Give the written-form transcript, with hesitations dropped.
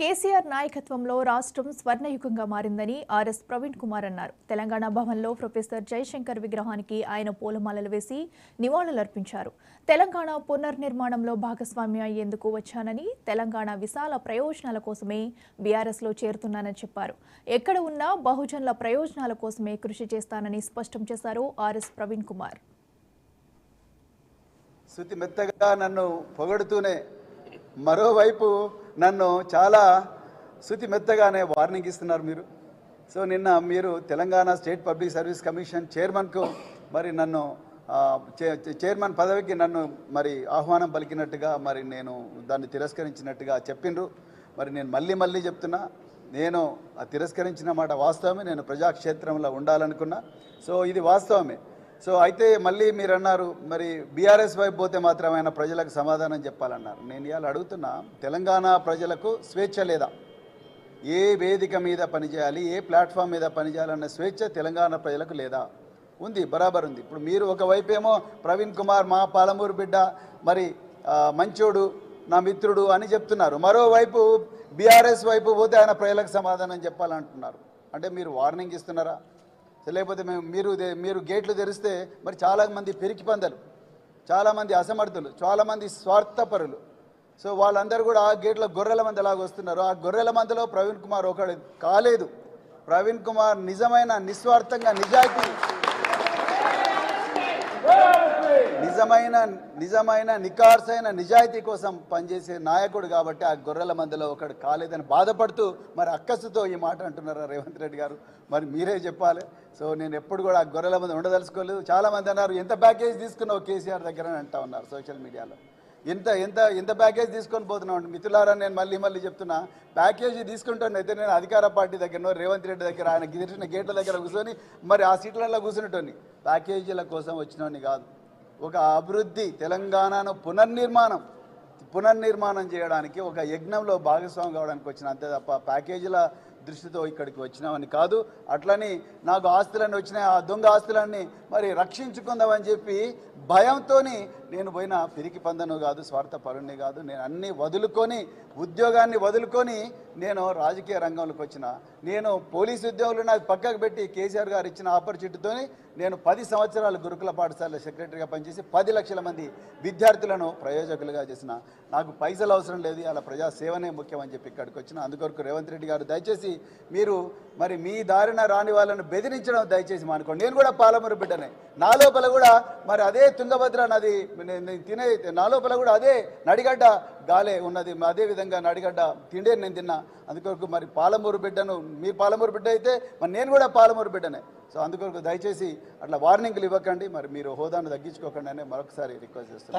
కేసీఆర్ నాయకత్వంలో రాష్ట్రం స్వర్ణయుగంగా మారిందని ఆర్ఎస్ ప్రవీణ్ కుమార్ అన్నారు. తెలంగాణ భవన్లో ప్రొఫెసర్ జయశంకర్ విగ్రహానికి ఆయన పూలమాలలు వేసి నివాళులర్పించారు. తెలంగాణ పునర్నిర్మాణంలో భాగస్వామ్యం అయ్యేందుకు వచ్చానని, తెలంగాణ విశాల ప్రయోజనాల కోసమే బీఆర్ఎస్లో చేరుతున్నానని చెప్పారు. ఎక్కడ ఉన్నా బహుజనుల ప్రయోజనాల కోసమే కృషి చేస్తానని స్పష్టం చేశారు ఆర్ఎస్ ప్రవీణ్ కుమార్. శృతి మెత్తగా నన్ను పొగడుతూనే మరోవైపు నన్ను చాలా శృతి మెత్తగానే వార్నింగ్ ఇస్తున్నారు మీరు. సో నిన్న మీరు Telangana state public service commission చైర్మన్కు మరి నన్ను చైర్మన్ పదవికి నన్ను మరి ఆహ్వానం పలికినట్టుగా మరి నేను దాన్ని తిరస్కరించినట్టుగా చెప్పిండ్రు. మరి నేను మళ్ళీ చెప్తున్నా, నేను తిరస్కరించిన మాట వాస్తవమే. నేను ప్రజాక్షేత్రంలో ఉండాలనుకున్నా. సో ఇది వాస్తవమే. సో అయితే మళ్ళీ మీరు అన్నారు మరి బీఆర్ఎస్ వైపు పోతే మాత్రం ఆయన ప్రజలకు సమాధానం చెప్పాలన్నారు. నేను ఇవాళ అడుగుతున్నా, తెలంగాణ ప్రజలకు స్వేచ్ఛ లేదా? ఏ వేదిక మీద పనిచేయాలి, ఏ ప్లాట్ఫామ్ మీద పనిచేయాలన్న స్వేచ్ఛ తెలంగాణ ప్రజలకు లేదా? ఉంది, బరాబర్ ఉంది. ఇప్పుడు మీరు ఒకవైపేమో ప్రవీణ్ కుమార్ మా పాలమూరు బిడ్డ, మరి మంచోడు, నా మిత్రుడు అని చెప్తున్నారు. మరోవైపు బీఆర్ఎస్ వైపు పోతే ఆయన ప్రజలకు సమాధానం చెప్పాలంటున్నారు. అంటే మీరు వార్నింగ్ ఇస్తున్నారా? లేకపోతే మీరు గేట్లు తెరిస్తే మరి చాలామంది పిరికి పందలు, చాలామంది అసమర్థులు, చాలామంది స్వార్థపరులు, సో వాళ్ళందరూ కూడా ఆ గేట్ల గొర్రెల మంది అలాగ వస్తున్నారు. ఆ గొర్రెల మందిలో ప్రవీణ్ కుమార్ ఒకడు కాలేదు. ప్రవీణ్ కుమార్ నిజమైన నిస్వార్థంగా నిజమైన నికార్సైన నిజాయితీ కోసం పనిచేసే నాయకుడు కాబట్టి ఆ గొర్రెల మందిలో ఒకడు కాలేదని బాధపడుతూ మరి అక్కసుతో ఈ మాట అంటున్నారా రేవంత్ రెడ్డి గారు? మరి మీరే చెప్పాలి. సో నేను ఎప్పుడు కూడా ఆ గొర్రెల మంది ఉండదలుచుకోలేదు. చాలామంది అన్నారు ఎంత ప్యాకేజ్ తీసుకున్నావు కేసీఆర్ దగ్గర అని అంటా ఉన్నారు సోషల్ మీడియాలో. ఎంత ప్యాకేజ్ తీసుకొని పోతున్నావు అంటే మిత్రులారా, నేను మళ్ళీ చెప్తున్నా, ప్యాకేజీ తీసుకుంటాను అయితే నేను అధికార పార్టీ దగ్గరనో రేవంత్ రెడ్డి దగ్గర ఆయన గిరిచిన గేట్ల దగ్గర కూర్చొని మరి ఆ సీట్లలో కూర్చునేటోని ప్యాకేజీల కోసం వచ్చినోని కాదు. ఒక అభివృద్ధి, తెలంగాణను పునర్నిర్మాణం చేయడానికి ఒక యజ్ఞంలో భాగస్వామి కావడానికి వచ్చిన, అంతే తప్ప ప్యాకేజీల దృష్టితో ఇక్కడికి వచ్చినామని కాదు. అట్లని నాకు ఆస్తులన్నీ వచ్చినాయి, ఆ దొంగ ఆస్తులన్నీ మరి రక్షించుకుందామని చెప్పి భయంతో నేను పోయిన పిరికి పందను కాదు, స్వార్థపరుణ్ణి కాదు. నేను అన్నీ వదులుకొని, ఉద్యోగాన్ని వదులుకొని నేను రాజకీయ రంగంలోకి వచ్చిన. నేను పోలీసు ఉద్యోగులు నాకు పక్కకు పెట్టి కేసీఆర్ గారు ఇచ్చిన ఆపర్చునిటీతో నేను 10 సంవత్సరాలు గురుకుల పాఠశాల సెక్రటరీగా పనిచేసి 10 లక్షల మంది విద్యార్థులను ప్రయోజకులుగా చేసిన. నాకు పైసలు అవసరం లేదు, అలా ప్రజాసేవనే ముఖ్యమని చెప్పి ఇక్కడికి వచ్చిన. అందుకొరకు రేవంత్ రెడ్డి గారు దయచేసి మీరు మరి మీ దారిన రాని వాళ్ళను బెదిరించడం దయచేసి మానుకోండి. నేను కూడా పాలమూరు బిడ్డనే. నా లోపల కూడా మరి అదే తుంగభద్ర నది తినే, నా లోపల కూడా అదే నడిగడ్డ గాలే ఉన్నది, అదే విధంగా నడిగడ్డ తిండే నేను తిన్నా. అందుకొరకు మరి పాలమూరు బిడ్డను, మీరు పాలమూరు బిడ్డ అయితే మరి నేను కూడా పాలమూరు బిడ్డనే. సో అందుకొరకు దయచేసి అట్లా వార్నింగ్లు ఇవ్వకండి, మరి మీరు హోదాను తగ్గించుకోకండి అని మరొకసారి రిక్వెస్ట్ చేస్తున్నాను.